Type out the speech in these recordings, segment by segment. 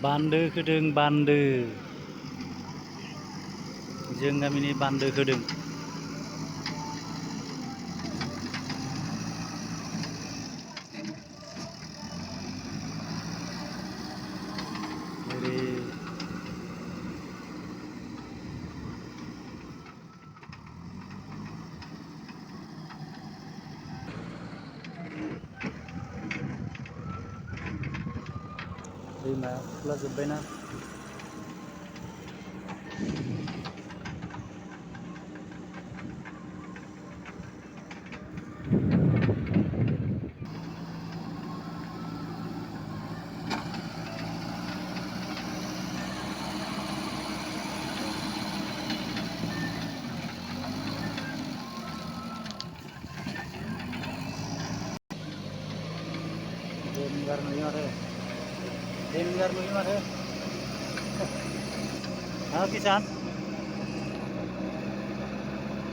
बान्दो खोदों बान्दो जों गामिनि बान्दो खोदों ओरै दैमा खुरखाजोब्बायना देनजार नुयो माथो देनजार नुयो माथो हा किसान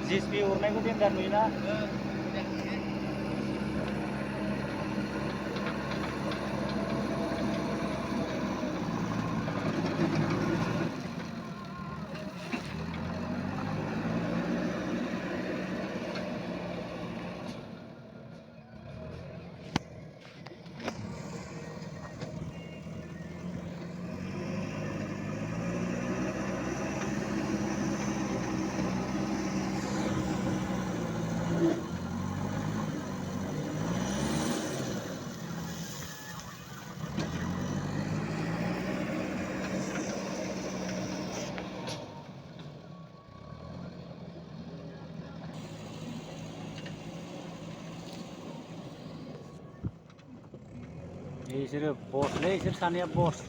जिएसपि अरनायखौ देनजार नुयोना बिसोरो बसलै इसोर सानैया बस